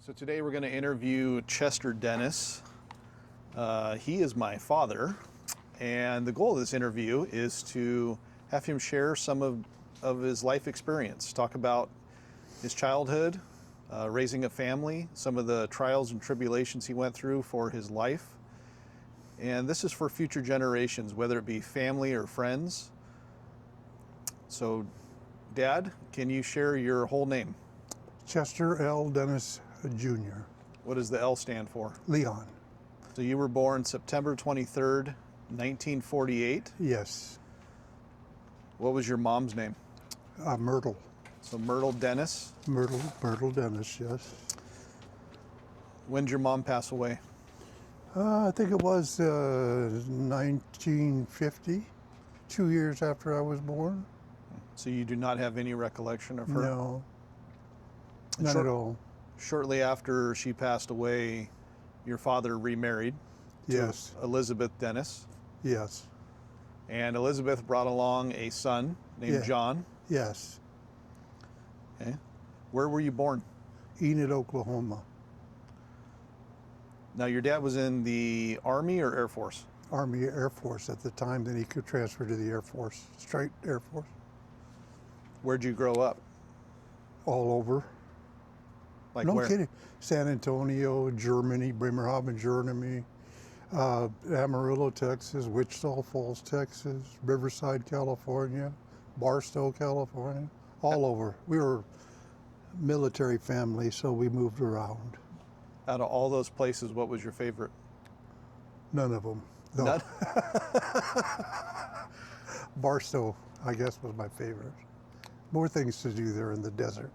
So today we're going to interview Chester Dennis. He is my father, and the goal of this interview is to have him share some of his life experience, talk about his childhood, raising a family, some of the trials and tribulations he went through for his life. And this is for future generations, whether it be family or friends. So, Dad, can you share your whole name? Chester L. Dennis Jr. What does the L stand for? Leon. So you were born September 23rd, 1948. Yes. What was your mom's name? Myrtle. So Myrtle Dennis. Myrtle Dennis, yes. When did your mom pass away? I think it was 1950, 2 years after I was born. So you do not have any recollection of her? No, none at all. Shortly after she passed away, your father remarried to Yes, Elizabeth Dennis. yes, And Elizabeth brought along a son named Yeah. John. yes. Okay. Where were you born? Enid, Oklahoma. Now, your dad was in the Army or Air Force? Army Air Force at the time. Then he could transfer to the Air Force, straight Air Force, Where'd you grow up? all over. Like No where? kidding. San Antonio, Germany, Bremerhaven, Germany, Amarillo, Texas, Wichita Falls, Texas, Riverside, California, Barstow, California, all over. We were a military family, so we moved around. Out of all those places, what was your favorite? None of them. No. None? Barstow, I guess, was my favorite. More things to do there in the desert.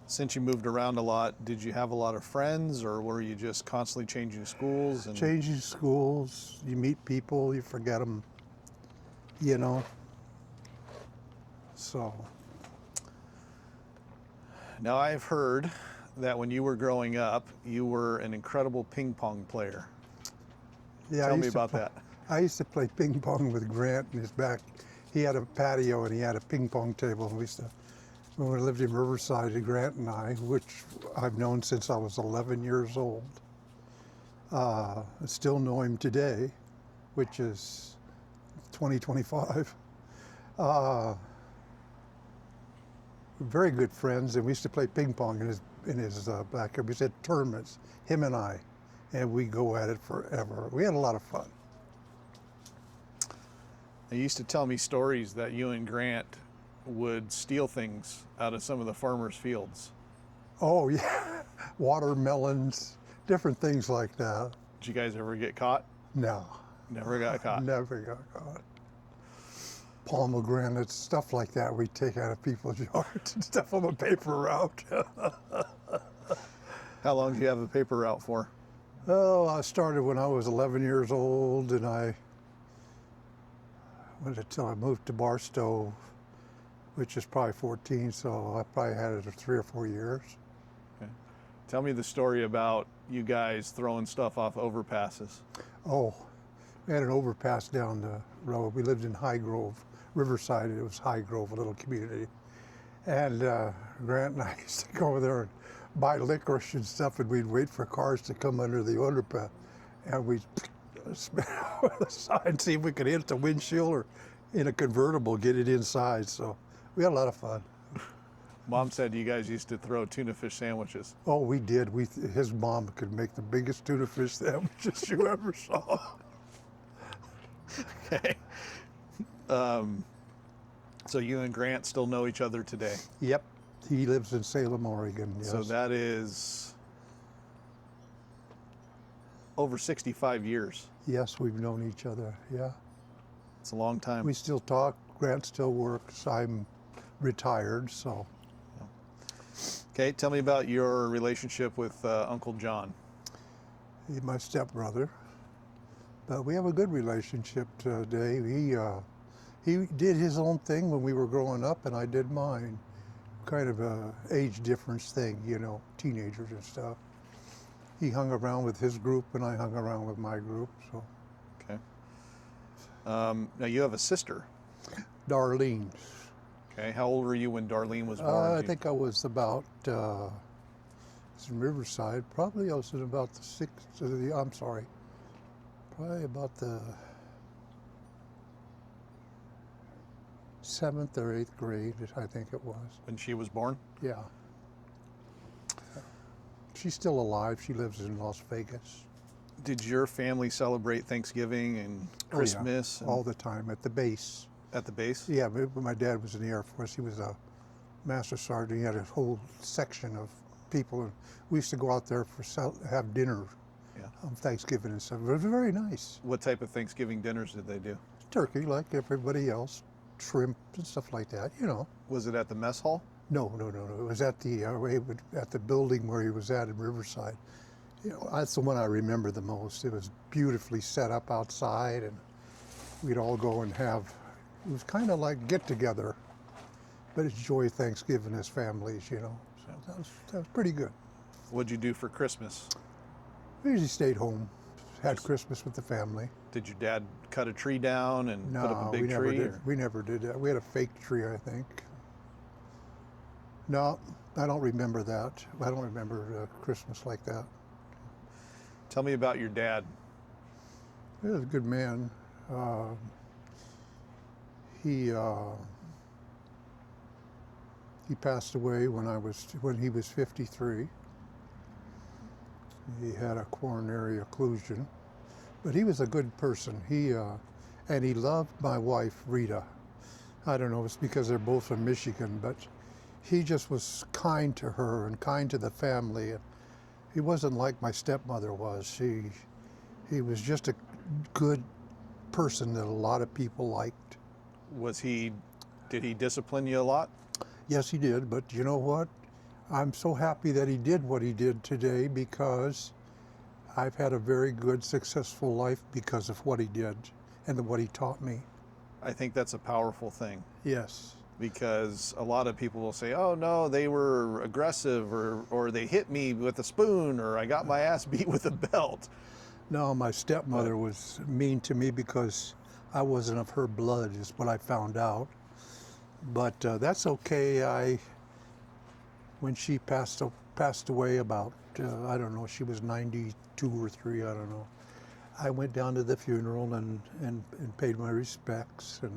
Since you moved around a lot, did you have a lot of friends, or were you just constantly changing schools? And Changing schools, you meet people, you forget them, you know. So, Now, I've heard that when you were growing up, you were an incredible ping pong player. yeah. Tell I me used to about play- that. I used to play ping pong with Grant in his back. He had a patio and he had a ping pong table. And we used to, when we lived in Riverside, Grant and I, which I've known since I was 11 years old, I still know him today, which is 2025. Very good friends, and we used to play ping pong in his backyard. We had tournaments, him and I, and we go at it forever. We had a lot of fun. They used to tell me stories that you and Grant would steal things out of some of the farmers' fields. Oh yeah, watermelons, different things like that. Did you guys ever get caught? No, Never got caught. never got caught. Pomegranates, stuff like that we take out of people's yards and stuff on a paper route. How long do you have a paper route for? Oh, I started when I was 11 years old, and I went until I moved to Barstow, which is probably 14, so I probably had it for 3 or 4 years. Tell me the story about you guys throwing stuff off overpasses. Oh, we had an overpass down the road. We lived in High Grove, Riverside. It was High Grove, a little community. And Grant and I used to go over there and buy licorice and stuff, and we'd wait for cars to come under the underpass. And we'd spin over the side and see if we could hit the windshield or in a convertible, get it inside. So we had a lot of fun. Mom said you guys used to throw tuna fish sandwiches. Oh, we did. His mom could make the biggest tuna fish sandwiches you ever saw. Okay. So you and Grant still know each other today. Yep. He lives in Salem, Oregon. Yes. So that is over 65 years. Yes, we've known each other. Yeah. It's a long time. We still talk. Grant still works. I'm retired, so. Okay, tell me about your relationship with Uncle John. He's my stepbrother. But we have a good relationship today. He did his own thing when we were growing up, and I did mine. Kind of a age difference thing, you know, teenagers and stuff. He hung around with his group, and I hung around with my group. So, Okay. Now you have a sister. Darlene. Okay. How old were you when Darlene was born? I think I was about It's in Riverside. Probably I was in about the probably about the 7th or 8th grade, I think it was. When she was born? Yeah. She's still alive. She lives in Las Vegas. Did your family celebrate Thanksgiving and Christmas? Oh, yeah. All the time at the base. At the base? Yeah, but my dad was in the Air Force. He was a master sergeant. He had a whole section of people. And we used to go out there have dinner on Thanksgiving and stuff. It was very nice. What type of Thanksgiving dinners did they do? Turkey, like everybody else, shrimp and stuff like that, you know. Was it at the mess hall? No. It was at the building where he was at in Riverside. You know, that's the one I remember the most. It was beautifully set up outside, and we'd all go and have. It was kind of like get together, but enjoy Thanksgiving as families, you know. So that was pretty good. What'd you do for Christmas? We usually stayed home, had Christmas with the family. Did your dad cut a tree down and put up a big tree? We never did that. We had a fake tree, I think. No, I don't remember that. I don't remember Christmas like that. Tell me about your dad. He was a good man. He passed away when he was 53. He had a coronary occlusion, but he was a good person. And he loved my wife, Rita. I don't know if it's because they're both from Michigan, but he just was kind to her and kind to the family. And he wasn't like my stepmother was. He was just a good person that a lot of people liked. Did he discipline you a lot? Yes, he did, but you know what? I'm so happy that he did what he did today, because I've had a very good, successful life because of what he did and what he taught me. I think that's a powerful thing. Yes. Because a lot of people will say, oh no, they were aggressive, or they hit me with a spoon, or I got my ass beat with a belt. No, my stepmother was mean to me because I wasn't of her blood, is what I found out. But that's okay. When she passed away about, I don't know, she was 92 or 3, I don't know. I went down to the funeral and paid my respects and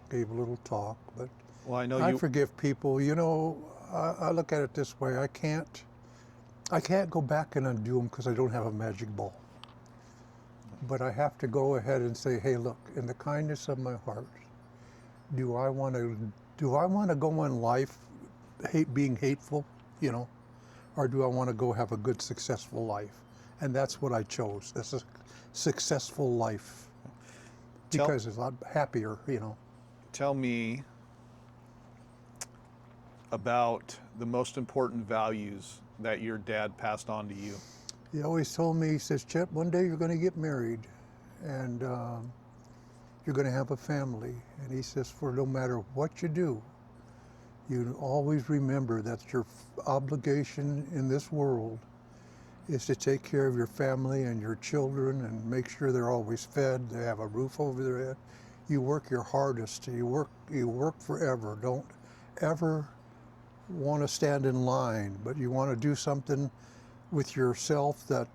gave a little talk. But well, I know I forgive people. You know, I look at it this way. I can't go back and undo them because I don't have a magic ball. But I have to go ahead and say, hey, look, in the kindness of my heart, do I want to go in life being hateful, you know, or do I want to go have a good, successful life? And that's what I chose. That's a successful life, because it's a lot happier, you know. Tell me about the most important values that your dad passed on to you. He always told me, he says, Chet, one day you're going to get married, and you're going to have a family. And he says, for no matter what you do, you always remember that your obligation in this world is to take care of your family and your children and make sure they're always fed, they have a roof over their head. You work your hardest. You work forever. Don't ever want to stand in line, but you want to do something with yourself that,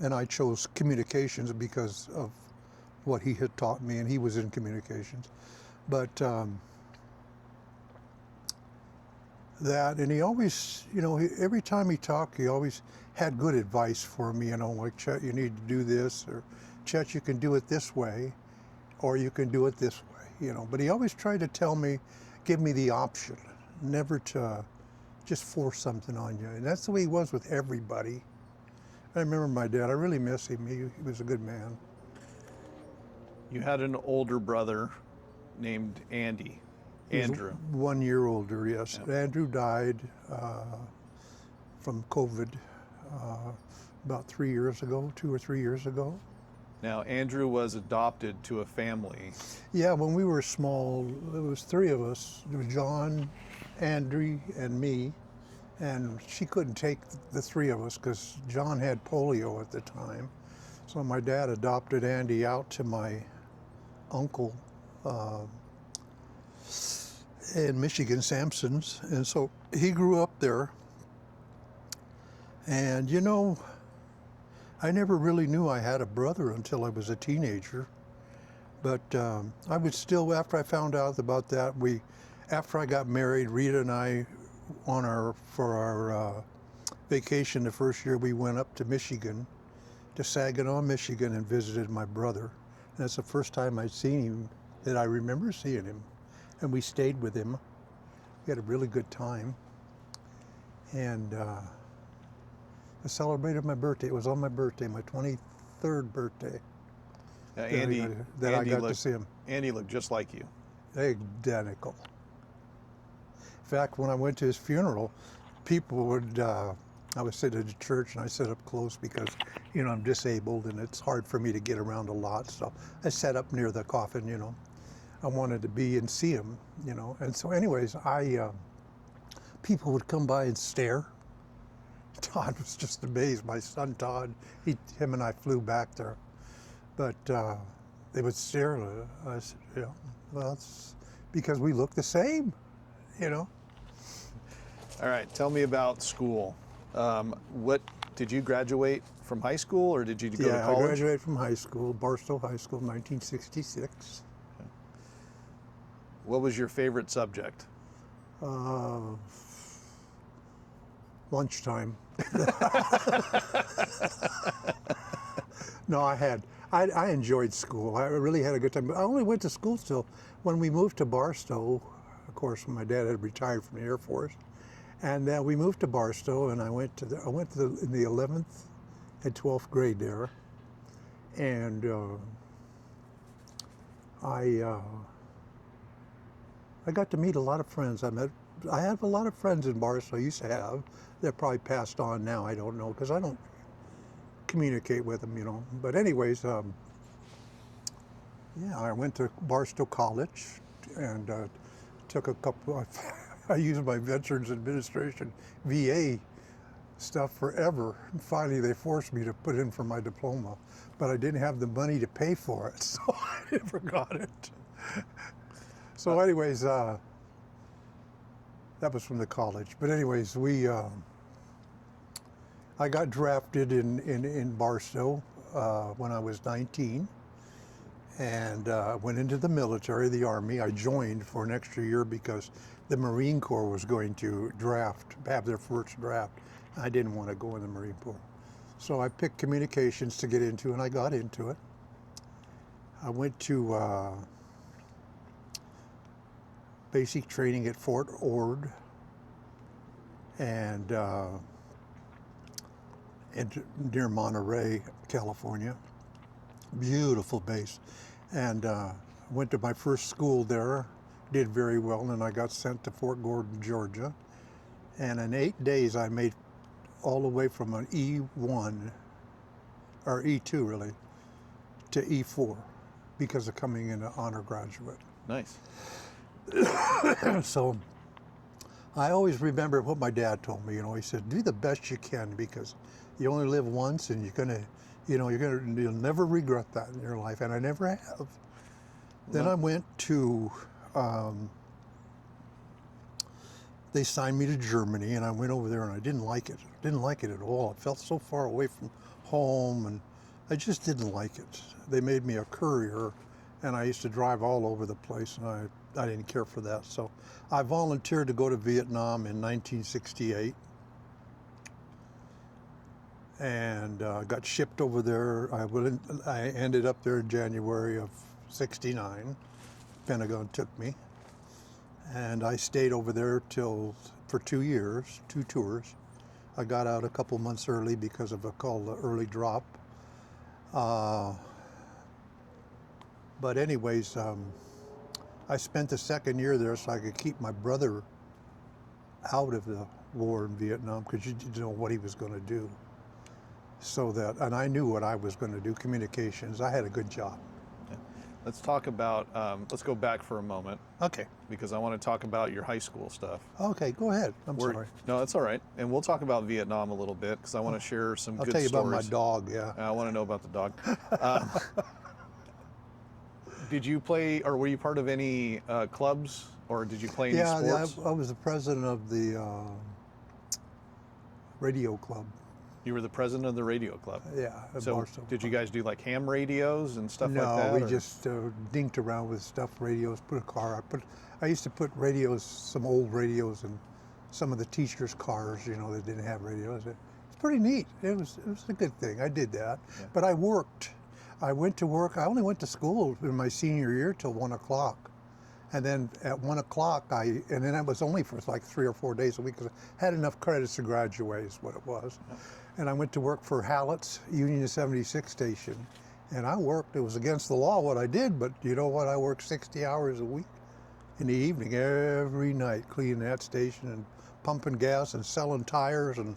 and I chose communications because of what he had taught me, and he was in communications. But that, and he always, you know, every time he talked, he always had good advice for me, you know, like, Chet, you need to do this, or Chet, you can do it this way, or you can do it this way, you know. But he always tried to tell me, give me the option, never to just force something on you. And that's the way he was with everybody. I remember my dad, I really miss him. He was a good man. You had an older brother named Andy. Andrew. 1 year older, yes. Yeah. Andrew died from COVID about 3 years ago, 2 or 3 years ago. Now, Andrew was adopted to a family. Yeah, when we were small, there was 3 of us. There was John, Andrew, and me. And she couldn't take the 3 of us because John had polio at the time. So my dad adopted Andy out to my uncle in Michigan, Sampson's. And so he grew up there. And you know, I never really knew I had a brother until I was a teenager. But I would still, after I found out about that, after I got married, Rita and I, for our vacation the first year, we went up to Michigan, to Saginaw, Michigan, and visited my brother. And that's the first time I'd seen him, that I remember seeing him. And we stayed with him. We had a really good time. And I celebrated my birthday. It was on my birthday, my 23rd birthday. Andy, that I got looked, to see him. Andy looked just like you. Identical. In fact, when I went to his funeral, people would, I was sitting at church and I sat up close because, you know, I'm disabled and it's hard for me to get around a lot. So I sat up near the coffin, you know. I wanted to be and see him, you know. And so anyways, people would come by and stare. Todd was just amazed. My son Todd, him and I flew back there. But they would stare at us, you know. Well, it's because we look the same, you know. All right, tell me about school. What did you graduate from high school, or did you go to college? Yeah, I graduated from high school, Barstow High School, 1966. What was your favorite subject? Lunchtime. No, I enjoyed school. I really had a good time. I only went to school till when we moved to Barstow. Of course, when my dad had retired from the Air Force, and then we moved to Barstow, and I went in the 11th and 12th grade there, and I got to meet a lot of friends. I have a lot of friends in Barstow. I used to have. They're probably passed on now. I don't know because I don't communicate with them, you know. But anyways, yeah, I went to Barstow College and took a couple. I used my Veterans Administration VA stuff forever. And finally, they forced me to put in for my diploma, but I didn't have the money to pay for it, so I never got it. So anyways, that was from the college. But anyways, I got drafted in Barstow when I was 19 and went into the military, the Army. I joined for an extra year because the Marine Corps was going to have their first draft. I didn't want to go in the Marine Corps. So I picked communications to get into, and I got into it. I went to basic training at Fort Ord and near Monterey, California. Beautiful base. And went to my first school there, did very well, and I got sent to Fort Gordon, Georgia. And in 8 days, I made all the way from an E1, or E2 really, to E4 because of coming in an honor graduate. Nice. So I always remember what my dad told me, you know, he said, do the best you can because you only live once and you'll never regret that in your life. And I never have. Then I went to, they signed me to Germany and I went over there and I didn't like it. Didn't like it at all. It felt so far away from home and I just didn't like it. They made me a courier and I used to drive all over the place and I didn't care for that. So I volunteered to go to Vietnam in 1968 and got shipped over there. I ended up there in January of '69. Pentagon took me and I stayed over there for 2 years, 2 tours. I got out a couple months early because of called the early drop. But anyways, I spent the second year there so I could keep my brother out of the war in Vietnam because you didn't know what he was going to do. And I knew what I was going to do, communications. I had a good job. Let's talk about, let's go back for a moment. Okay. Because I want to talk about your high school stuff. Okay, go ahead. I'm sorry. No, that's all right. And we'll talk about Vietnam a little bit because I want to share some good stories. I'll tell you about my dog, yeah. I want to know about the dog. Did you play, or were you part of any clubs, or did you play any sports? Yeah, I was the president of the radio club. You were the president of the radio club. Yeah. at So Barstow. did you guys do like ham radios and stuff No, like that? we or- just dinked around with stuff, radios, put a car. I used to put radios, some old radios, in some of the teachers' cars, that didn't have radios. It's pretty neat. It was a good thing. I did that. Yeah. But I worked. I went to work. I only went to school in my senior year till 1 o'clock. And then at 1 o'clock, and then that was only for like 3 or 4 days a week because I had enough credits to graduate is what it was. Yeah. And I went to work for Hallett's Union 76 station. And I worked, it was against the law what I did, but you know what? I worked 60 hours a week in the evening every night, cleaning that station and pumping gas and selling tires and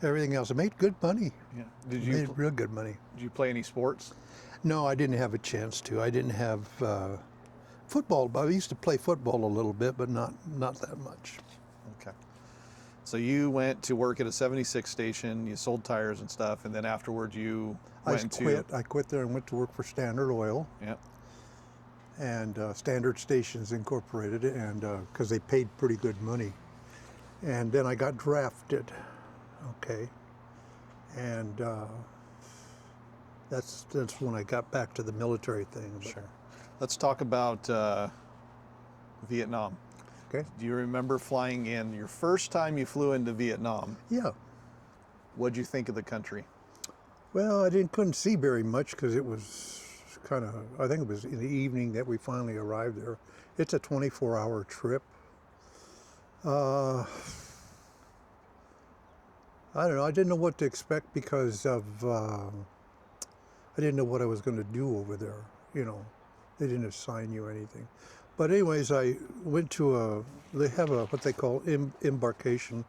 everything else. I made good money. Yeah. Did Made real good money. Did you play any sports? No, I didn't have a chance to. I didn't have football. I used to play football a little bit, but not that much. Okay. So you went to work at a 76 station, you sold tires and stuff, and then afterwards you went to... I quit there and went to work for Standard Oil. Yeah. And Standard Stations Incorporated, and because they paid pretty good money. And then I got drafted, okay, and that's when I got back to the military thing. But, Sure. Let's talk about Vietnam. Okay. Do you remember flying in your first time you flew into Vietnam? Yeah. What'd you think of the country? Well, I couldn't see very much because it was kind of. I think it was in the evening that we finally arrived there. It's a 24-hour trip. I don't know. I didn't know what to expect because of. I didn't know what I was going to do over there. They didn't assign you anything. But anyways, I went to they have what they call embarkation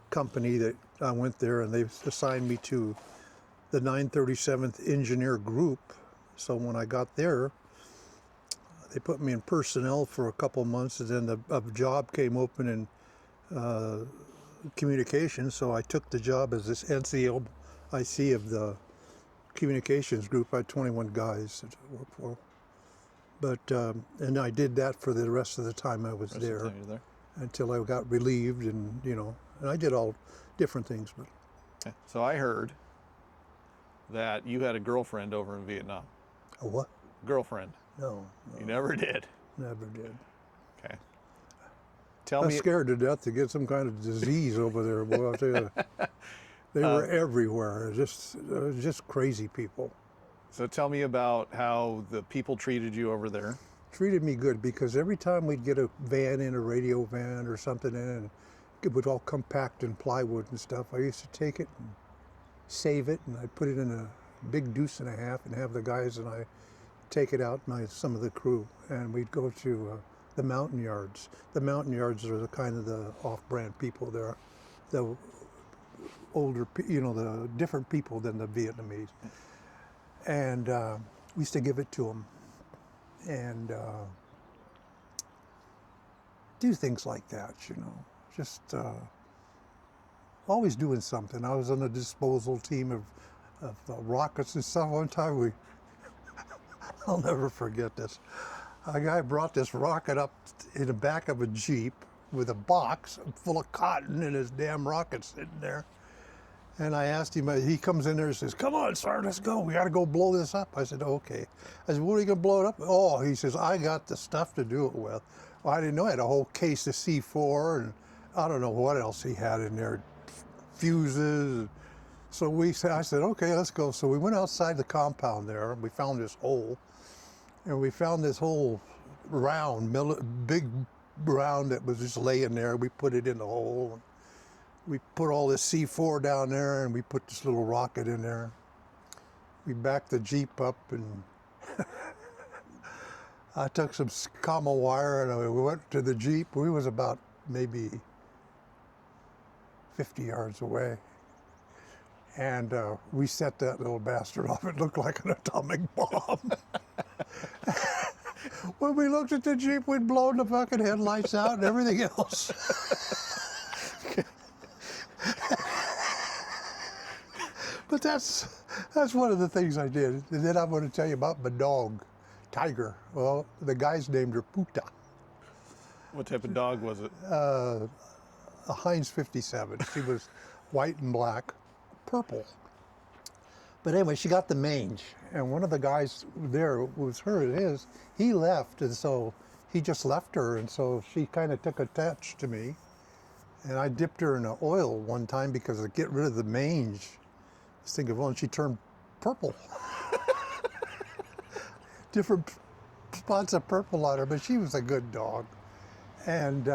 company that I went there, and they assigned me to the 937th Engineer Group. So when I got there, they put me in personnel for a couple months, and then a job came open in communications. So I took the job as this NCLIC of the communications group. I had 21 guys to work for. But and I did that for the rest of the time I was there, until I got relieved, and and I did all different things. But Okay. So I heard that you had a girlfriend over in Vietnam. a what? Girlfriend. No, You never did. never did. Okay. Tell I'm me. scared to death to get some kind of disease over there. Boy, I'll tell you. They were everywhere. Just crazy people. So tell me about how the people treated you over there. Treated me good because every time we'd get a van in, a radio van or something in, and it would all come packed in plywood and stuff, I used to take it and save it, and I'd put it in a big deuce and a half and have the guys and I take it out, and some of the crew, and we'd go to the mountain yards. The mountain yards are the kind of the off-brand people there, the older, the different people than the Vietnamese. And we used to give it to them and do things like that, just always doing something. I was on the disposal team of rockets and stuff. One time I'll never forget this. A guy brought this rocket up in the back of a Jeep with a box full of cotton and his damn rocket sitting there. And I asked him, he comes in there and says, "Come on, sir, let's go. We got to go blow this up." I said, "Okay." I said, "What are you going to blow it up?" "Oh," he says, "I got the stuff to do it with." Well, I didn't know. I had a whole case of C4 and I don't know what else he had in there, fuses. So I said, "Okay, let's go." So we went outside the compound there, and we found this hole. And we found this whole big round that was just laying there. We put it in the hole. We put all this C4 down there, and we put this little rocket in there. We backed the Jeep up, and I took some commo wire, and we went to the Jeep. We was about maybe 50 yards away. And we set that little bastard off. It looked like an atomic bomb. When we looked at the Jeep, we'd blown the fucking headlights out and everything else. But that's one of the things I did. And then I'm going to tell you about my dog, Tiger. Well, the guys named her Puta. What type of dog was it? A Heinz 57. She was white and black. purple. But anyway, she got the mange, and one of the guys there was his. He left, and so he just left her, and so she kind of took attach to me. And I dipped her in the oil one time because to get rid of the mange. I was thinking, well, and she turned purple. Different spots of purple on her, but she was a good dog. And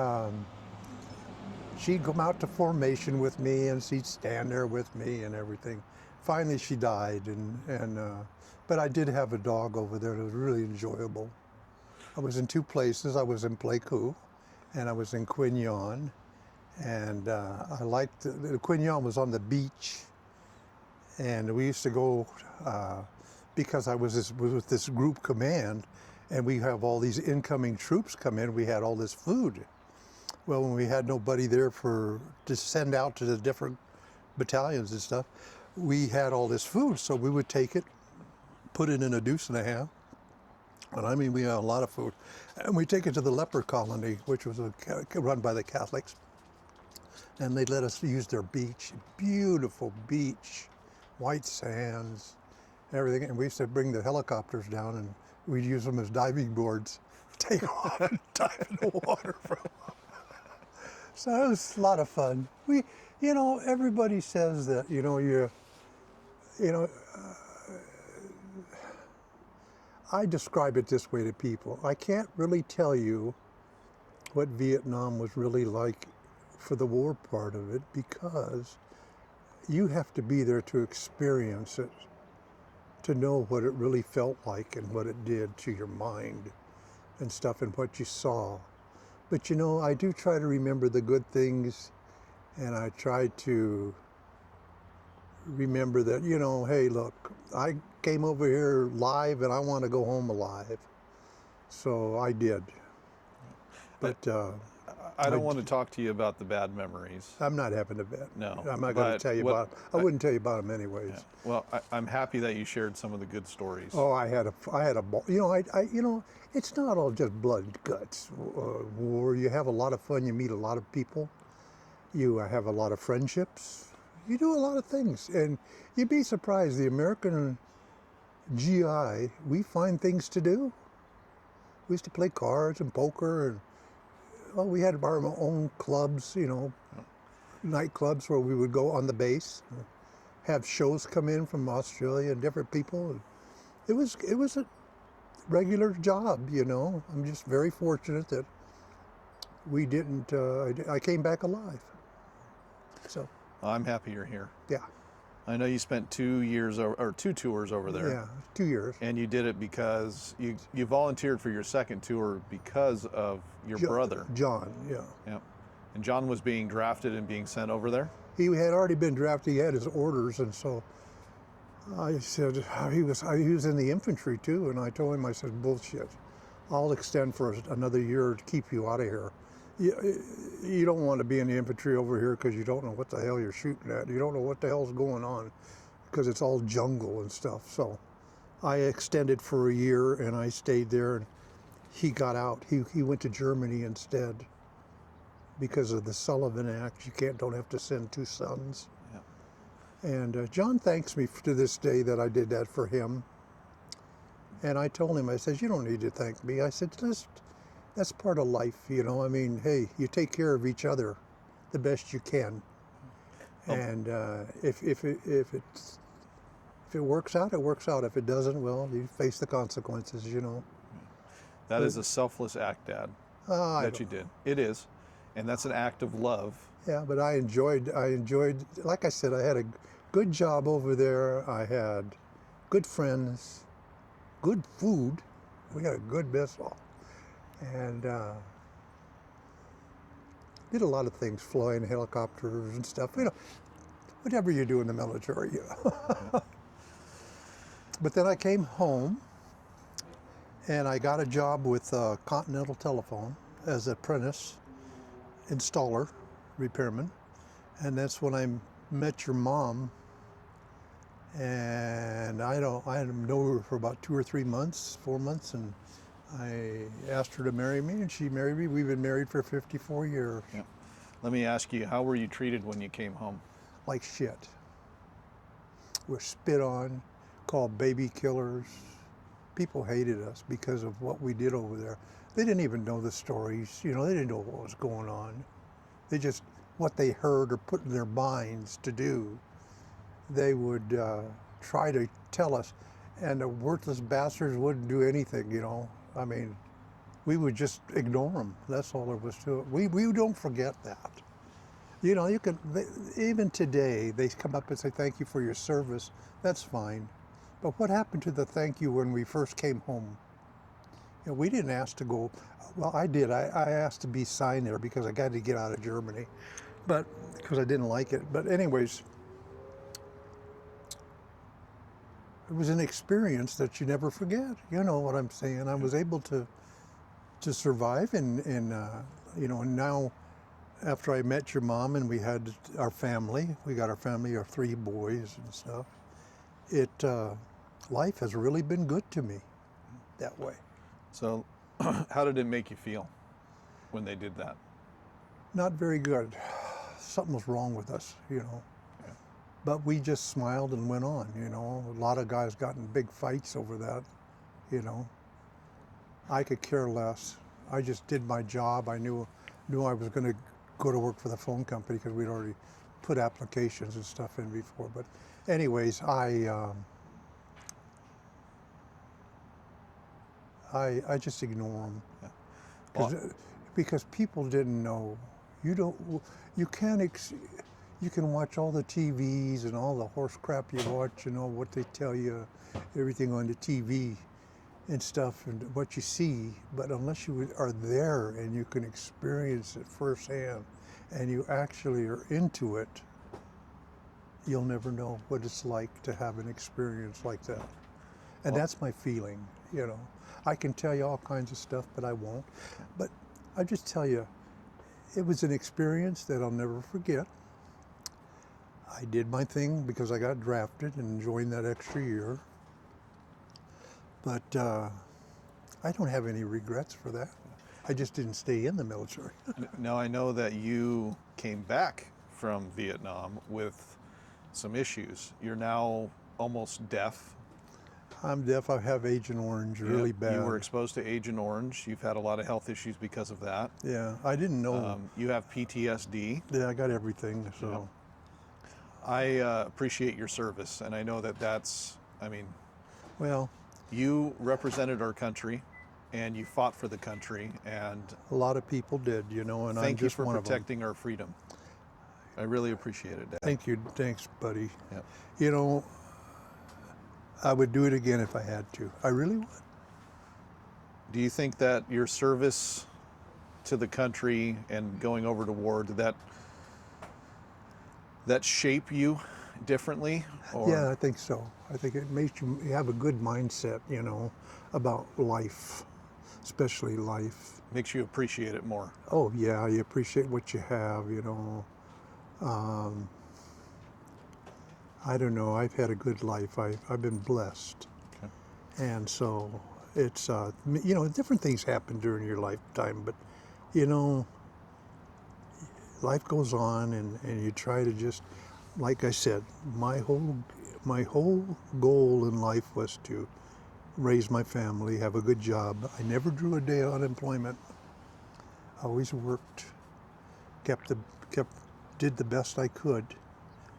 she'd come out to formation with me, and she'd stand there with me and everything. Finally, she died, but I did have a dog over there that was really enjoyable. I was in two places. I was in Pleiku, and I was in Quignon. And I liked, the Quignon was on the beach, and we used to go, because I was with this group command, and we have all these incoming troops come in, we had all this food. Well, when we had nobody there to send out to the different battalions and stuff, we had all this food, so we would take it, put it in a deuce and a half, and I mean, we had a lot of food, and we take it to the leper colony, which was run by the Catholics. And they let us use their beach, beautiful beach, white sands, everything. And we used to bring the helicopters down, and we'd use them as diving boards, take off and dive in the water from them. So it was a lot of fun. Everybody says that, I describe it this way to people. I can't really tell you what Vietnam was really like for the war part of it, because you have to be there to experience it, to know what it really felt like and what it did to your mind and stuff and what you saw. But I do try to remember the good things, and I try to remember that, hey, look, I came over here live and I want to go home alive. So I did. But I don't want to talk to you about the bad memories. I'm not having a bet. No. I'm not going to tell you about them. I wouldn't tell you about them anyways. Yeah. Well, I'm happy that you shared some of the good stories. Oh, I had a ball. It's not all just blood and guts. War. You have a lot of fun. You meet a lot of people. You have a lot of friendships. You do a lot of things, and you'd be surprised. The American GI, we find things to do. We used to play cards and poker, and we had our own clubs, nightclubs where we would go on the base, have shows come in from Australia and different people. It was a regular job, I'm just very fortunate that we didn't. I came back alive. So I'm happy you're here. yeah. I know you spent 2 years or 2 tours over there. Yeah, 2 years. And you did it because you volunteered for your second tour because of your brother. John, yeah. Yeah. And John was being drafted and being sent over there? He had already been drafted. He had his orders, and so I said, he was in the infantry too, and I told him, I said, bullshit. I'll extend for another year to keep you out of here. You don't want to be in the infantry over here because you don't know what the hell you're shooting at. You don't know what the hell's going on because it's all jungle and stuff. So I extended for a year, and I stayed there, and he got out. He went to Germany instead because of the Sullivan Act. You don't have to send 2 sons. Yeah. And John thanks me to this day that I did that for him. And I told him, I said, you don't need to thank me. I said, that's part of life, I mean, hey, you take care of each other the best you can. Oh. And if it works out, it works out. If it doesn't, well, you face the consequences, That is a selfless act, Dad, that you did. It is. And that's an act of love. Yeah, but I enjoyed, like I said, I had a good job over there. I had good friends, good food. We had a good mess hall. And did a lot of things, flying helicopters and stuff. Whatever you do in the military, But then I came home, and I got a job with Continental Telephone as an apprentice installer, repairman. And that's when I met your mom. And I didn't know her for about 2 or 3 months, 4 months, and I asked her to marry me, and she married me. We've been married for 54 years. Yeah. Let me ask you, how were you treated when you came home? Like shit. were spit on, called baby killers. People hated us because of what we did over there. They didn't even know the stories, you know, they didn't know what was going on. They just, what they heard or put in their minds to do, they would try to tell us. And the worthless bastards wouldn't do anything, you know. I mean, we would just ignore them. That's all there was to it. We don't forget that. You know, even today, they come up and say, thank you for your service. That's fine. But what happened to the thank you when we first came home? You know, we didn't ask to go. Well, I did. I asked to be signed there because I got to get out of Germany, but because I didn't like it. But anyways, it was an experience that you never forget. You know what I'm saying? I was able to survive, and you know, and now after I met your mom and we had our family, we got our family, our 3 boys and stuff. Life has really been good to me that way. So, how did it make you feel when they did that? Not very good. Something was wrong with us, you know. Yeah. But we just smiled and went on, you know. A lot of guys got in big fights over that, you know. I could care less. I just did my job. I knew I was going to go to work for the phone company because we'd already put applications and stuff in before. But anyways, I just ignore them. Yeah. Well, Because people didn't know. You can watch all the TVs and all the horse crap you watch, you know, what they tell you, everything on the TV and stuff and what you see, but unless you are there and you can experience it firsthand and you actually are into it, you'll never know what it's like to have an experience like that. And that's my feeling, you know. I can tell you all kinds of stuff, but I won't. But I just tell you, it was an experience that I'll never forget. I did my thing because I got drafted and joined that extra year. But I don't have any regrets for that. I just didn't stay in the military. Now, I know that you came back from Vietnam with some issues. You're now almost deaf. I'm deaf. I have Agent Orange really bad. You were exposed to Agent Orange. You've had a lot of health issues because of that. Yeah, I didn't know. You have PTSD. Yeah, I got everything, so. Yeah. I appreciate your service, and I know that that's, I mean, Well, you represented our country, and you fought for the country, and a lot of people did, you know, and I'm thank you just for one of them. protecting our freedom. I really appreciate it, Dad. Thank you. Thanks, buddy. Yep. You know, I would do it again if I had to. I really would. Do you think that your service to the country and going over to war, did that shape you differently? Or? Yeah, I think so. I think it makes you have a good mindset, you know, about life, especially life. Makes you appreciate it more. Oh, yeah, you appreciate what you have, you know. I don't know, I've had a good life. I've been blessed. Okay. And so it's, you know, different things happen during your lifetime, but, you know, life goes on and you try to just, like I said, my whole goal in life was to raise my family, have a good job. I never drew a day of unemployment. I always worked, did the best I could,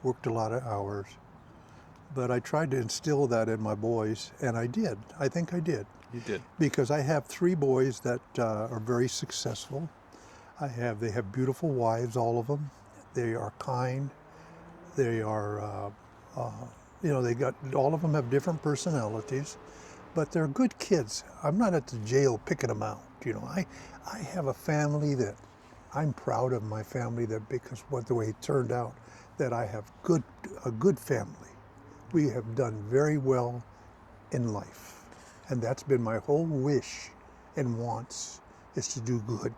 worked a lot of hours. But I tried to instill that in my boys, and I did. I think I did. You did. Because I have 3 boys that are very successful. They have beautiful wives, all of them. They are kind. They are, you know, all of them have different personalities, but they're good kids. I'm not at the jail picking them out. You know, I have a family that I'm proud of my family, that because the way it turned out, that I have a good family. We have done very well in life, and that's been my whole wish and wants, is to do good.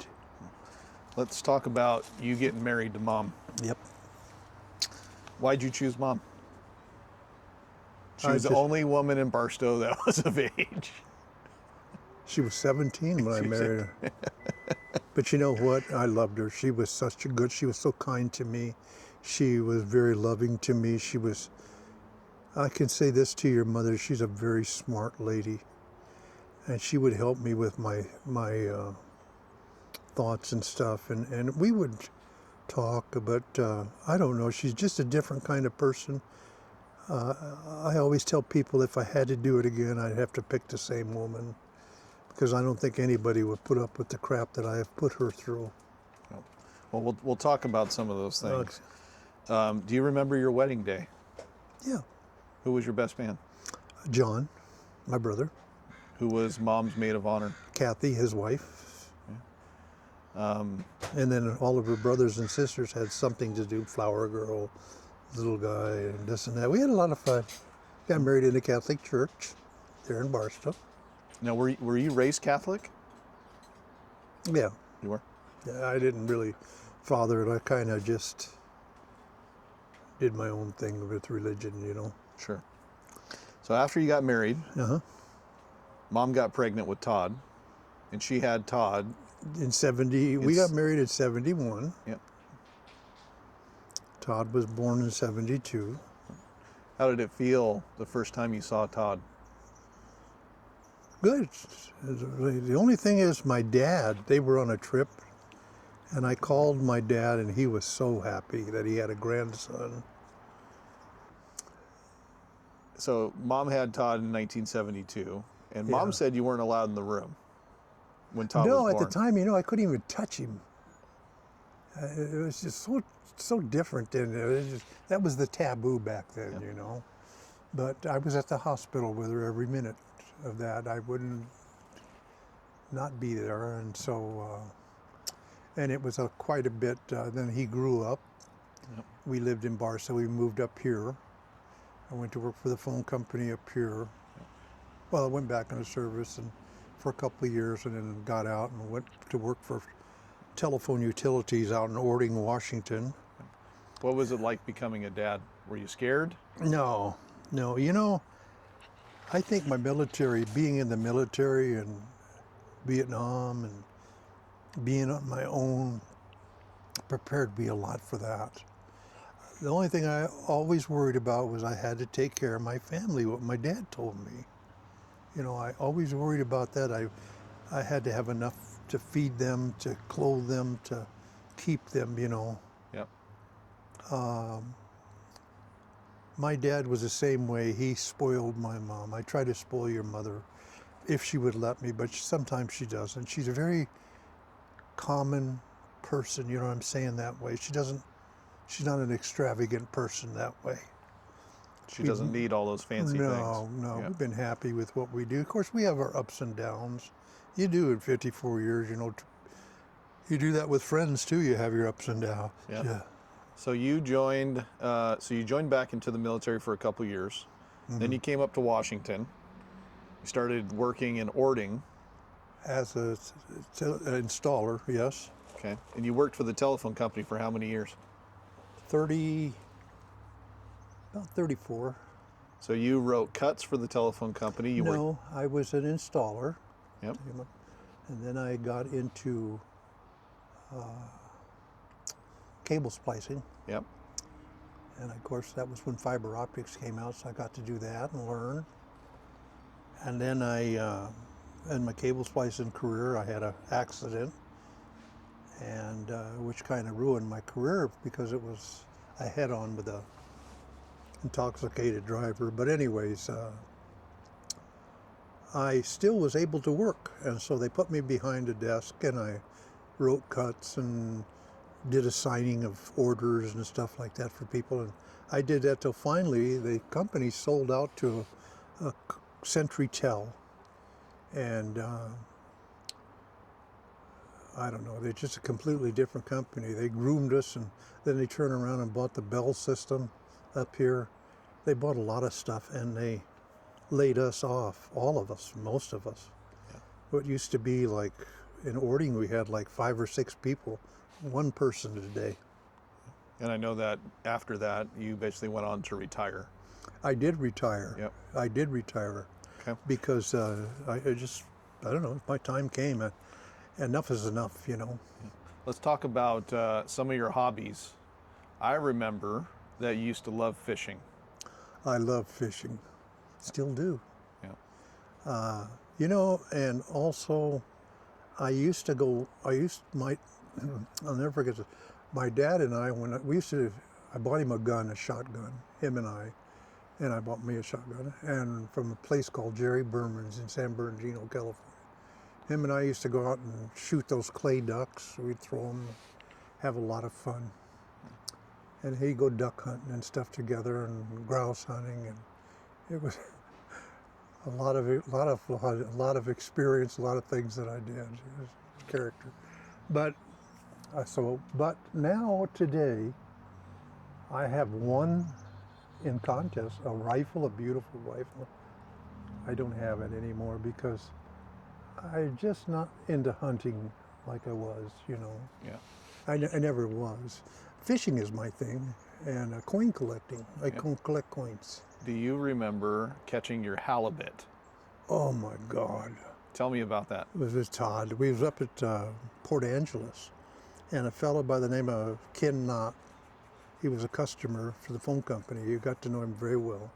Let's talk about you getting married to Mom. Yep. Why'd you choose Mom? She was the only woman in Barstow that was of age. She was 17 when I married her. But you know what? I loved her. She was she was so kind to me. She was very loving to me. I can say this to your mother: she's a very smart lady, and she would help me with my thoughts and stuff, and we would talk. But I don't know. She's just a different kind of person. I always tell people if I had to do it again, I'd have to pick the same woman, because I don't think anybody would put up with the crap that I have put her through. Well, we'll talk about some of those things. Okay. Do you remember your wedding day? Yeah. Who was your best man? John, my brother. Who was Mom's maid of honor? Kathy, his wife. And then all of her brothers and sisters had something to do. Flower girl, little guy, and this and that. We had a lot of fun. Got married in a Catholic church there in Barstow. Now, were you raised Catholic? Yeah. You were? Yeah, I didn't really father it. I kind of just did my own thing with religion, you know. Sure. So after you got married, Uh-huh. Mom got pregnant with Todd, and she had Todd. In 70, we got married in 71. Yep. Todd was born in 72. How did it feel the first time you saw Todd? Good. The only thing is my dad, they were on a trip, and I called my dad, and he was so happy that he had a grandson. So Mom had Todd in 1972, and Mom Yeah. said you weren't allowed in the room when Todd was No, born. at the time, you know, I couldn't even touch him. It was just so different then. That was the taboo back then, you know. But I was at the hospital with her every minute of that. I wouldn't not be there, and so and it was quite a bit. Then he grew up. Yep. We lived in Barstow. We moved up here. I went to work for the phone company up here. Well, I went back into service and for a couple of years, and then got out and went to work for telephone utilities out in Ording, Washington. What was it like becoming a dad? Were you scared? No. You know, I think my military, being in the military and Vietnam and being on my own, prepared me a lot for that. The only thing I always worried about was I had to take care of my family, what my dad told me. You know, I always worried about that. I had to have enough to feed them, to clothe them, to keep them, you know. Yep. My dad was the same way. He spoiled my mom. I try to spoil your mother if she would let me, but sometimes she doesn't. She's a very common person, you know what I'm saying, that way. She's not an extravagant person that way. She doesn't need all those fancy things. No, Yep. we've been happy with what we do. Of course, we have our ups and downs. You do in 54 years, you know. You do that with friends too. You have your ups and downs. Yep. Yeah. So you joined. So you joined back into the military for a couple years. Then you came up to Washington. You started working in Ording. As an installer, yes. Okay. And you worked for the telephone company for how many years? About 34. So you wrote cuts for the telephone company. You worked. No, I was an installer. Yep. And then I got into cable splicing. Yep. And of course, that was when fiber optics came out, so I got to do that and learn. And then in my cable splicing career, I had an accident, and which kind of ruined my career because it was a head-on with a intoxicated driver. But anyways, I still was able to work, and so they put me behind a desk, and I wrote cuts and did a signing of orders and stuff like that for people. And I did that till finally the company sold out to a CenturyTel, and I don't know, they're just a completely different company. They groomed us, and then they turned around and bought the Bell system up here. They bought a lot of stuff, and they laid us off, all of us, most of us. Yeah. What used to be like, in Ording we had like 5 or 6 people, one person today. And I know that after that, you basically went on to retire. I did retire. Yep. I did retire. Okay. Because I don't know, my time came. Enough is enough, you know. Let's talk about some of your hobbies. I remember that you used to love fishing. I love fishing. Still do. Yeah. You know, and also I used to go, I'll never forget this. My dad and I, I bought him a shotgun, him and I bought me a shotgun, and from a place called Jerry Berman's in San Bernardino, California. Him and I used to go out and shoot those clay ducks. We'd throw them, have a lot of fun. And he'd go duck hunting and stuff together and grouse hunting, and it was a lot of experience, a lot of things that I did. It was character. But now today, I have won in contest a rifle, a beautiful rifle. I don't have it anymore because I'm just not into hunting like I was, you know. Yeah. I never was. Fishing is my thing, and coin collecting. I collect coins. Do you remember catching your halibut? Oh my God. Tell me about that. It was with Todd. We was up at Port Angeles, and a fellow by the name of Ken Knott, he was a customer for the phone company. You got to know him very well.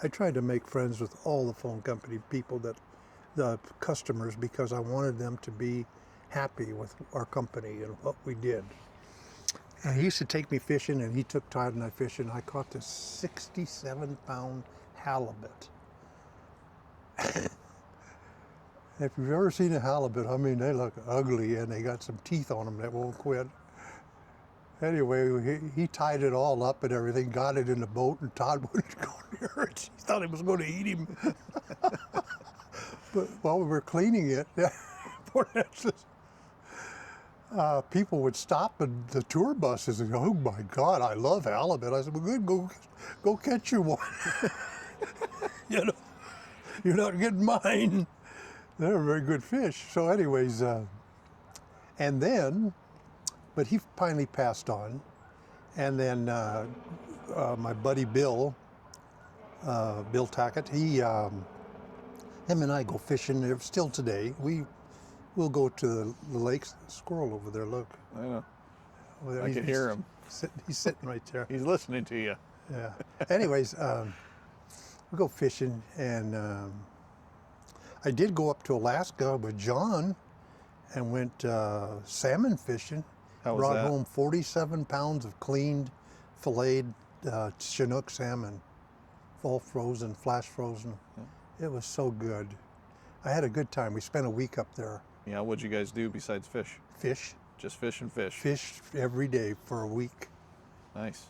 I tried to make friends with all the phone company people, the customers, because I wanted them to be happy with our company and what we did. And he used to take me fishing, and he took Todd and I fishing. I caught this 67-pound halibut. If you've ever seen a halibut, I mean, they look ugly, and they got some teeth on them that won't quit. Anyway, he tied it all up and everything, got it in the boat, and Todd wouldn't go near it. He thought it was going to eat him. But while we were cleaning it, people would stop and the tour buses and go, "Oh my God, I love halibut." I said, "Well, good, go catch you one." You know, you're not getting mine. They're a very good fish. So anyways, and then, but he finally passed on. And then my buddy Bill Tackett, him and I go fishing still today. We'll go to the lakes. Squirrel over there, look. I know. Over there. I can hear him. He's sitting right there. He's listening to you. Yeah. Anyways, we go fishing, and I did go up to Alaska with John and went salmon fishing. How was Brought that? home 47 pounds of cleaned, filleted Chinook salmon, all frozen, flash frozen. It was so good. I had a good time. We spent a week up there. Yeah, what'd you guys do besides fish? Fish. Just fish and fish. Fish every day for a week. Nice.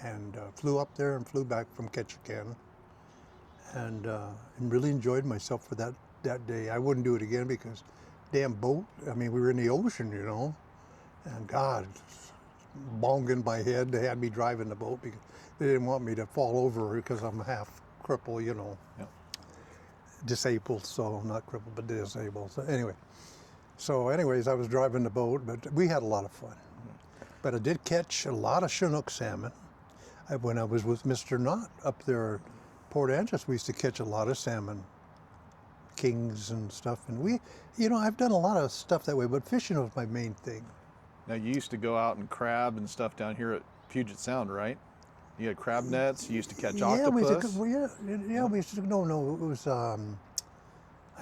And flew up there and flew back from Ketchikan. And really enjoyed myself for that day. I wouldn't do it again because damn boat. I mean, we were in the ocean, you know. And God, bonging my head. They had me driving the boat because they didn't want me to fall over because I'm half crippled, you know. Yep. Disabled, so not crippled, but disabled. So anyways, I was driving the boat, but we had a lot of fun. But I did catch a lot of Chinook salmon. When I was with Mr. Knott up there at Port Angeles, we used to catch a lot of salmon, kings and stuff. And I've done a lot of stuff that way, but fishing was my main thing. Now, you used to go out and crab and stuff down here at Puget Sound, right? You had crab nets. You used to catch octopus. We used to. No, it was. I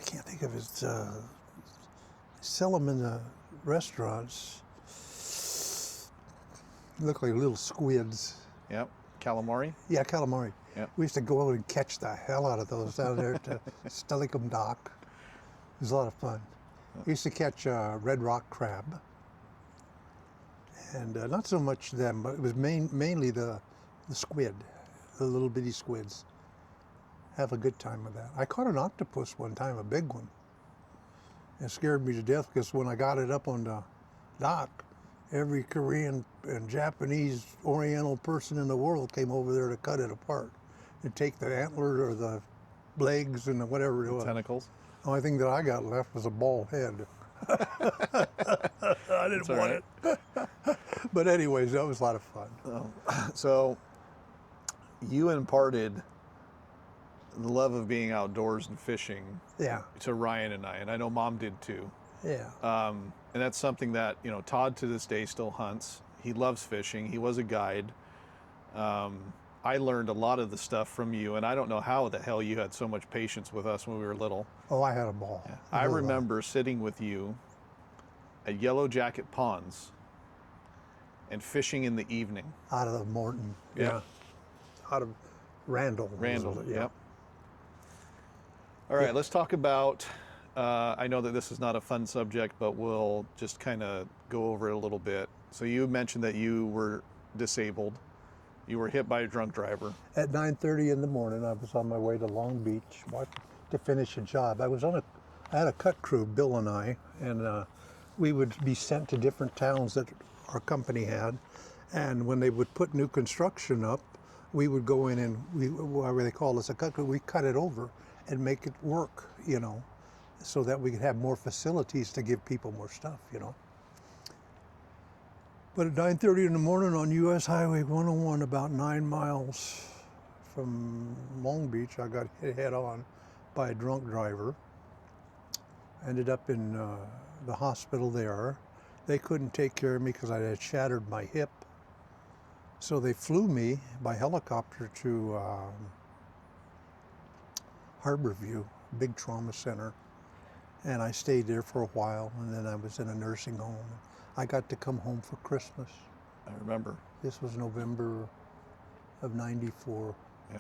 can't think of it. Sell them in the restaurants. Look like little squids. Yep. Calamari. Yeah, calamari. Yep. We used to go out and catch the hell out of those down there to Stillicum Dock. It was a lot of fun. We used to catch red rock crab. And not so much them, but it was mainly the squid, the little bitty squids. Have a good time with that. I caught an octopus one time, a big one. It scared me to death because when I got it up on the dock, every Korean and Japanese Oriental person in the world came over there to cut it apart and take the antlers or the legs and whatever it was. Tentacles. The only thing that I got left was a bald head. I didn't want it. But anyways, that was a lot of fun. So you imparted the love of being outdoors and fishing to Ryan and I know Mom did too. Yeah. And that's something that, Todd to this day still hunts. He loves fishing. He was a guide. I learned a lot of the stuff from you, and I don't know how the hell you had so much patience with us when we were little. Oh, I had a ball. I remember sitting with you at Yellow Jacket Ponds and fishing in the evening. Out of Morton. Yeah. Out of Randall. Randall, Yeah. yep. All right, let's talk about, I know that this is not a fun subject, but we'll just kind of go over it a little bit. So you mentioned that you were disabled. You were hit by a drunk driver. At 9:30 in the morning, I was on my way to Long Beach to finish a job. I had a cut crew, Bill and I, and we would be sent to different towns that our company had. And when they would put new construction up, we would go in and whatever they call us a cut crew, we cut it over and make it work, so that we could have more facilities to give people more stuff, But at 9:30 in the morning on US Highway 101, about 9 miles from Long Beach, I got hit head on by a drunk driver. Ended up in the hospital there. They couldn't take care of me because I had shattered my hip. So they flew me by helicopter to Harborview, big trauma center. And I stayed there for a while, and then I was in a nursing home. I got to come home for Christmas. I remember. This was November of '94. Yeah.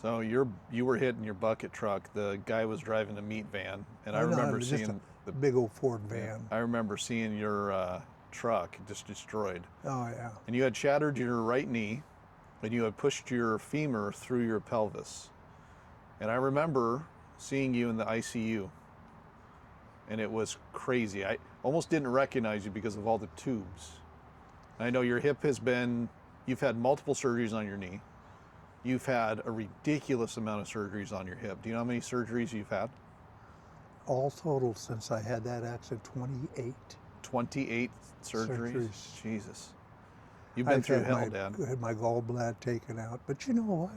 So you were hit in your bucket truck. The guy was driving a meat van, and I remember seeing the big old Ford van. I remember seeing your truck just destroyed. Oh yeah. And you had shattered your right knee, and you had pushed your femur through your pelvis. And I remember seeing you in the ICU, and it was crazy. I almost didn't recognize you because of all the tubes. I know your hip you've had multiple surgeries on your knee. You've had a ridiculous amount of surgeries on your hip. Do you know how many surgeries you've had? All total since I had that accident, 28. 28 surgeries? Jesus. You've been I've through had hell, Dad. I had my gallbladder taken out. But you know what?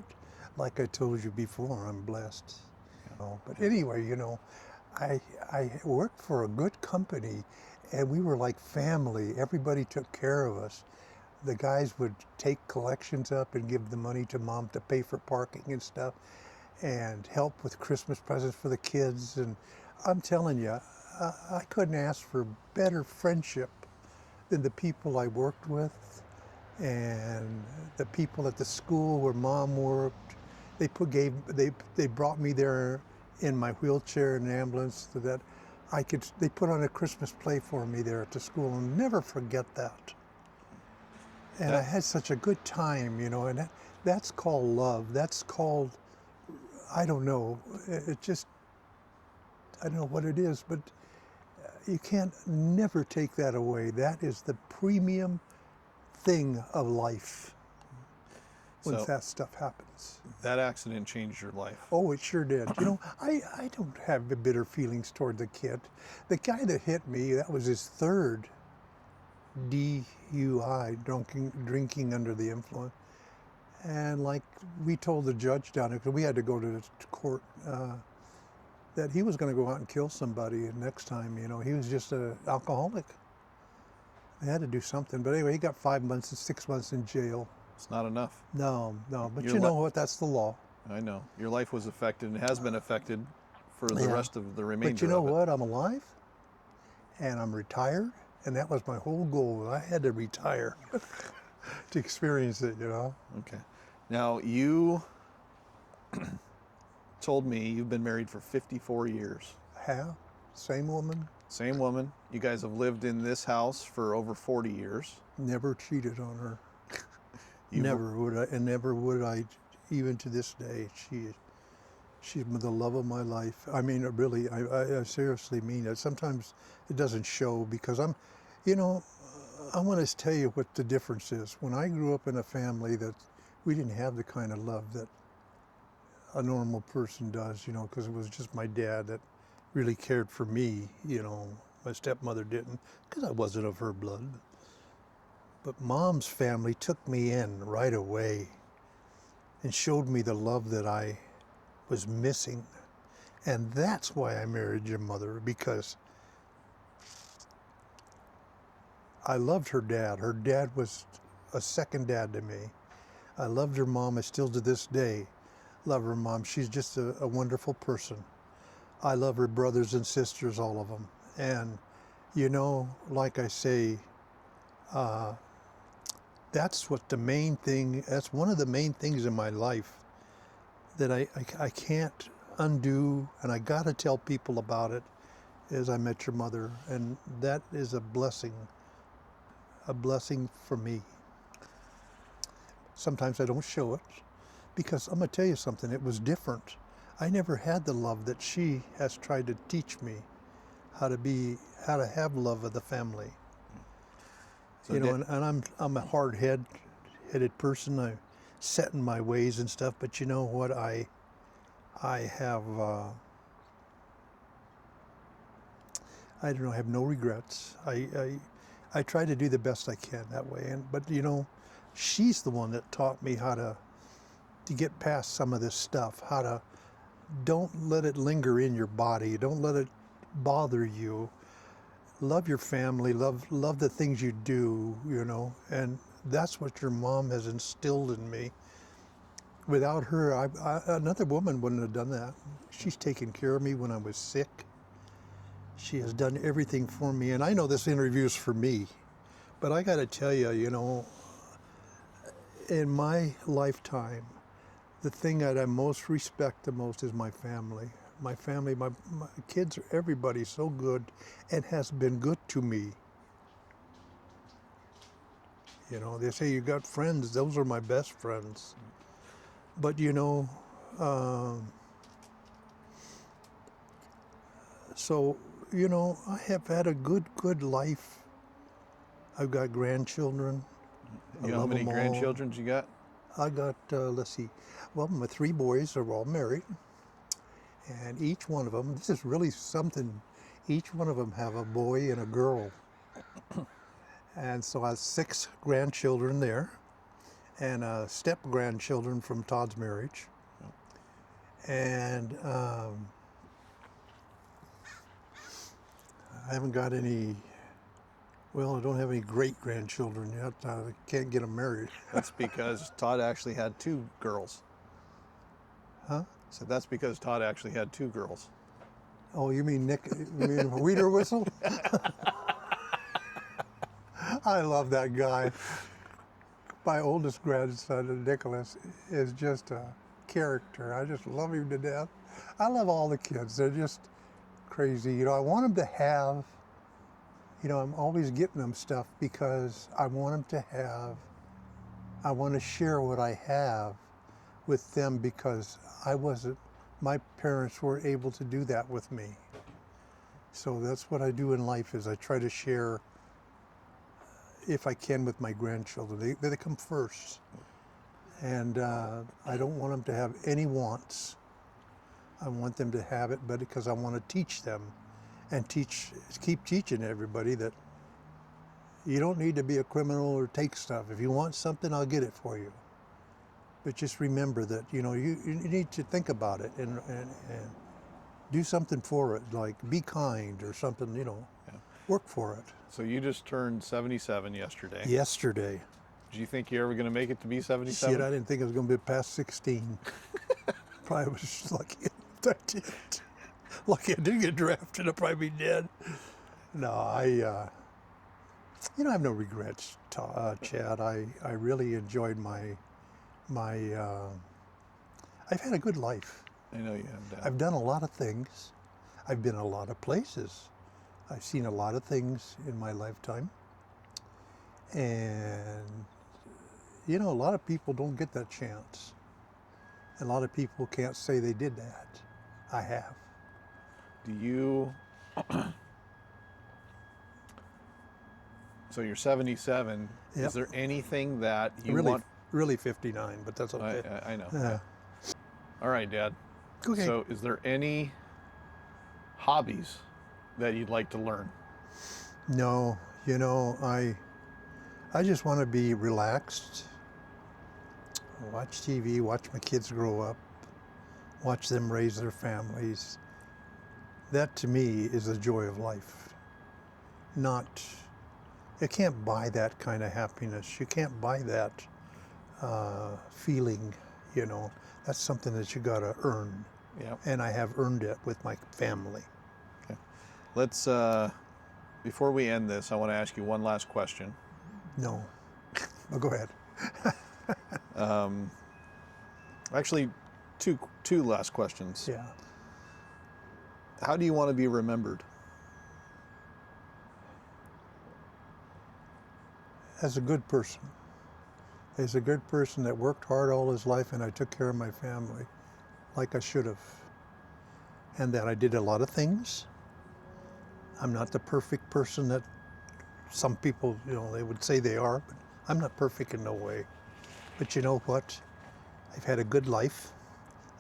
Like I told you before, I'm blessed. But anyway, I worked for a good company, and we were like family. Everybody took care of us. The guys would take collections up and give the money to Mom to pay for parking and stuff, and help with Christmas presents for the kids. And I'm telling you, I couldn't ask for better friendship than the people I worked with and the people at the school where Mom worked. They brought me there in my wheelchair in an ambulance so that they put on a Christmas play for me there at the school, and I'll never forget that. And I had such a good time, and that's called love. That's called, I don't know, I don't know what it is, but you can't never take that away. That is the premium thing of life when that stuff happens. That accident changed your life. Oh, it sure did. I don't have the bitter feelings toward the kid. The guy that hit me, that was his third DUI, drinking under the influence. And like we told the judge down there, because we had to go to court, that he was going to go out and kill somebody next time. He was just an alcoholic. They had to do something. But anyway, he got 5 months and 6 months in jail. It's not enough. No. But you know what? That's the law. I know. Your life was affected and has been affected for the rest of the remainder of it. But you know what? I'm alive, and I'm retired, and that was my whole goal. I had to retire to experience it, Okay. Now, you told me you've been married for 54 years. Have? Same woman. Same woman. You guys have lived in this house for over 40 years. Never cheated on her. Never would I, even to this day. She's the love of my life. I mean, really, I seriously mean it. Sometimes it doesn't show because I want to tell you what the difference is. When I grew up in a family that we didn't have the kind of love that a normal person does, because it was just my dad that really cared for me, My stepmother didn't, because I wasn't of her blood. But Mom's family took me in right away and showed me the love that I was missing. And that's why I married your mother, because I loved her dad. Her dad was a second dad to me. I loved her mom. I still to this day love her mom. She's just a wonderful person. I love her brothers and sisters, all of them. And, you know, like I say, that's what the main thing, that's one of the main things in my life that I can't undo, and I got to tell people about it, is I met your mother. And that is a blessing for me. Sometimes I don't show it because I'm going to tell you something, it was different. I never had the love that she has tried to teach me how to have love of the family. So you know, and I'm a hard-headed person. I'm set in my ways and stuff, but you know what? I have I don't know, I have no regrets. I try to do the best I can that way. But you know, she's the one that taught me how to get past some of this stuff. How to don't let it linger in your body. Don't let it bother you. Love your family. Love the things you do. You know, and that's what your mom has instilled in me. Without her, another woman wouldn't have done that. She's taken care of me when I was sick. She has done everything for me. And I know this interview is for me, but I got to tell you, you know, in my lifetime, the thing that I most respect the most is my family. My family, my kids, everybody's so good and has been good to me. You know, they say you got friends. Those are my best friends. But you know, so, you know, I have had a good life. I've got grandchildren. You know how many grandchildren you got? I got, let's see, well, my 3 boys are all married. And each one of them, this is really something, each one of them have a boy and a girl. And so I have 6 grandchildren there, and step-grandchildren from Todd's marriage. And I haven't got any, well, I don't have any great-grandchildren yet. I can't get them married. That's because Todd actually had 2 girls. Huh? So that's because Todd actually had 2 girls. Oh, you mean Nick, you mean Weeder Whistle? I love that guy. My oldest grandson, Nicholas, is just a character. I just love him to death. I love all the kids. They're just crazy. You know, I want them to have, you know, I'm always getting them stuff because I want them to have, I want to share what I have with them because my parents were able to do that with me. So that's what I do in life is I try to share if I can with my grandchildren. They come first. And I don't want them to have any wants. I want them to have it, but because I want to teach them and keep teaching everybody that you don't need to be a criminal or take stuff. If you want something, I'll get it for you. But just remember that, you know, you need to think about it and do something for it, like be kind or something, you know, work for it. So you just turned 77 yesterday. Yesterday. Did you think you're ever going to make it to be 77? Shit, I didn't think I was going to be past 16. Probably was just lucky I did. Lucky I didn't get drafted, I'd probably be dead. No, you know, I have no regrets, Chad. I really enjoyed I've had a good life. I know you have, Dad. I've done a lot of things. I've been a lot of places. I've seen a lot of things in my lifetime. And, you know, a lot of people don't get that chance. A lot of people can't say they did that. I have. Do you... So you're 77. Yep. Is there anything that you really, want... Really 59, but that's okay. I know. Yeah. All right, Dad. Okay. So is there any hobbies that you'd like to learn? No, you know, I just want to be relaxed, watch TV, watch my kids grow up, watch them raise their families. That to me is the joy of life. You can't buy that kind of happiness. You can't buy that feeling, you know. That's something that you got to earn. Yeah. And I have earned it with my family. Okay. Let's, before we end this, I want to ask you one last question. No. Well, go ahead. Actually, two last questions. Yeah. How do you want to be remembered? As a good person. As a good person that worked hard all his life and I took care of my family like I should have. And that I did a lot of things. I'm not the perfect person that some people, you know, they would say they are, but I'm not perfect in no way. But you know what? I've had a good life,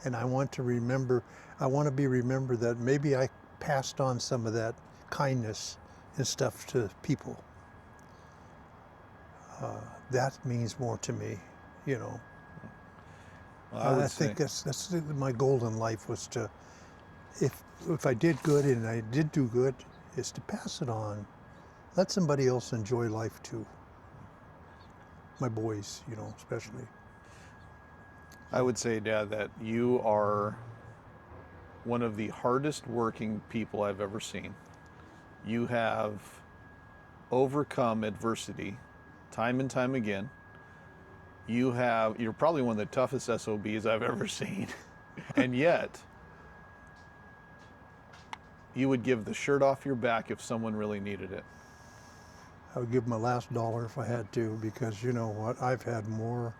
and I want to be remembered that maybe I passed on some of that kindness and stuff to people. That means more to me, you know. Well, I think that's my goal in life was to, if I did good and I did do good, is to pass it on. Let somebody else enjoy life too. My boys, you know, especially. I would say, Dad, that you are one of the hardest working people I've ever seen. You have overcome adversity time and time again. You're probably one of the toughest SOBs I've ever seen. And yet, you would give the shirt off your back if someone really needed it. I would give my last dollar if I had to, because you know what? I've had more.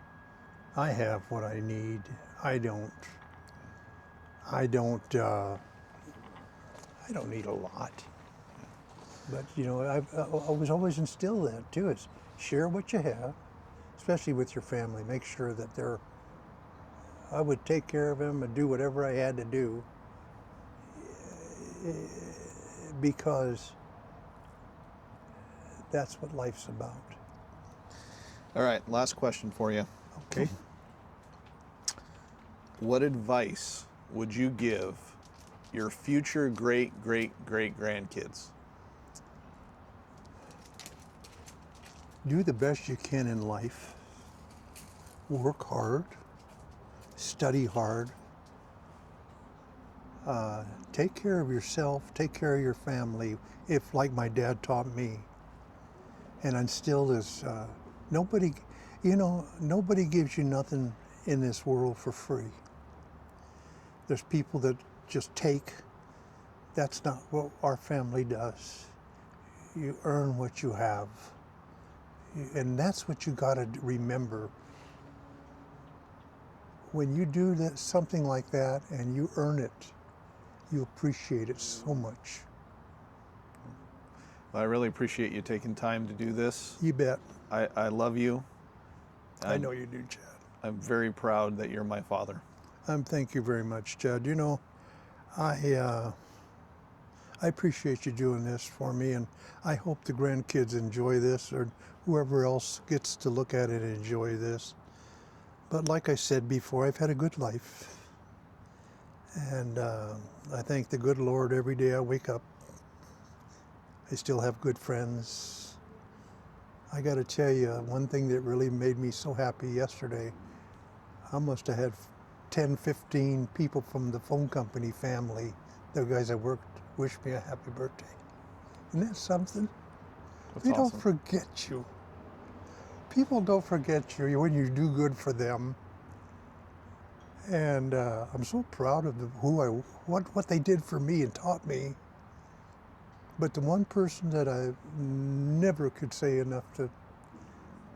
I have what I need. I don't need a lot. But you know, I was always instilled that too. Is share what you have, especially with your family. Make sure that I would take care of them and do whatever I had to do, because that's what life's about. All right, last question for you. Okay. What advice would you give your future great grandkids? Do the best you can in life. Work hard. Study hard. Take care of yourself. Take care of your family. If, like my dad taught me, and instilled this, nobody gives you nothing in this world for free. There's people that just take. That's not what our family does. You earn what you have. And that's what you got to remember. When you do something like that and you earn it, you appreciate it so much. Well, I really appreciate you taking time to do this. You bet. I love you. I know you do, Chad. I'm very proud that you're my father. Thank you very much, Chad. You know, I appreciate you doing this for me, and I hope the grandkids enjoy this, or whoever else gets to look at it and enjoy this. But like I said before, I've had a good life, and I thank the good Lord every day I wake up. I still have good friends. I got to tell you, one thing that really made me so happy yesterday, I must have had 10, 15 people from the phone company family, the guys I worked, wish me a happy birthday. Isn't that something? That's They awesome. don't forget you. People don't forget you when you do good for them. And I'm so proud of what they did for me and taught me. But the one person that I never could say enough to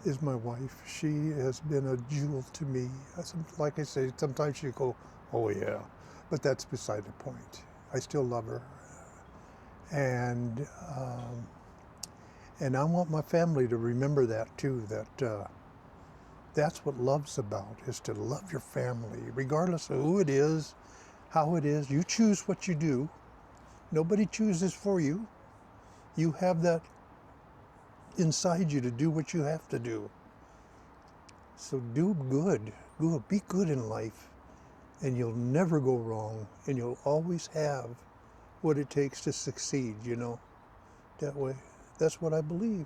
is my wife. She has been a jewel to me. Like I say, sometimes you go, oh yeah, but that's beside the point. I still love her. And I want my family to remember that too, that that's what love's about, is to love your family, regardless of who it is, how it is. You choose what you do. Nobody chooses for you. You have that inside you to do what you have to do. So do good. Be good in life, and you'll never go wrong, and you'll always have what it takes to succeed, you know, that way. That's what I believe.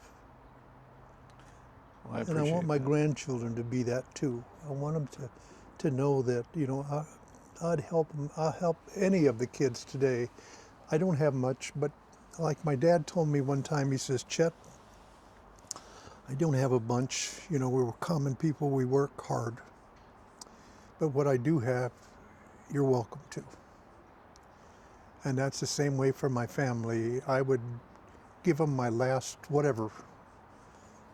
Well, I And I want appreciate my that. grandchildren to be that too. I want them to know that, I'd help them. I'll help any of the kids today. I don't have much, but like my dad told me one time, he says, Chet, I don't have a bunch. We're common people. We work hard. But what I do have, you're welcome to. And that's the same way for my family. I would give them my last whatever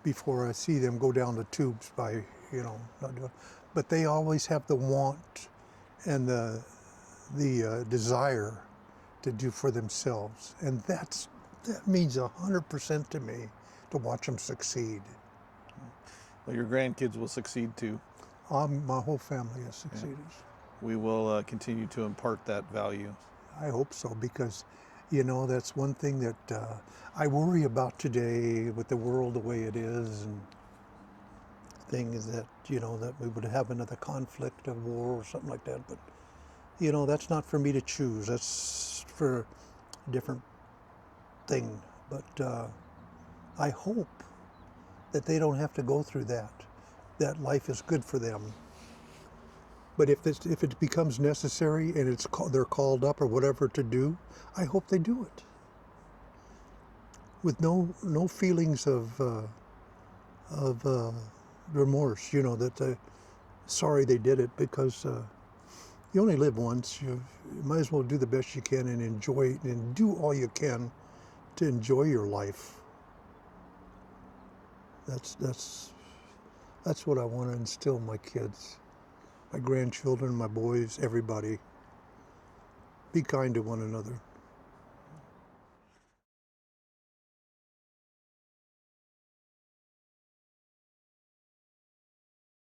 before I see them go down the tubes by, not doing. But they always have the want and the desire to do for themselves, and that means 100% to me to watch them succeed. Well, your grandkids will succeed too. My whole family has succeeded. We will continue to impart that value. I hope so, because that's one thing that I worry about today with the world the way it is, and things that that we would have another conflict of war or something like that. But that's not for me to choose. That's for a different thing. But I hope that they don't have to go through that. That life is good for them. But if it becomes necessary and they're called up or whatever to do, I hope they do it with no feelings of remorse. That sorry they did it, because you only live once. You might as well do the best you can and enjoy it, and do all you can to enjoy your life. That's what I want to instill in my kids, my grandchildren, my boys, everybody. Be kind to one another.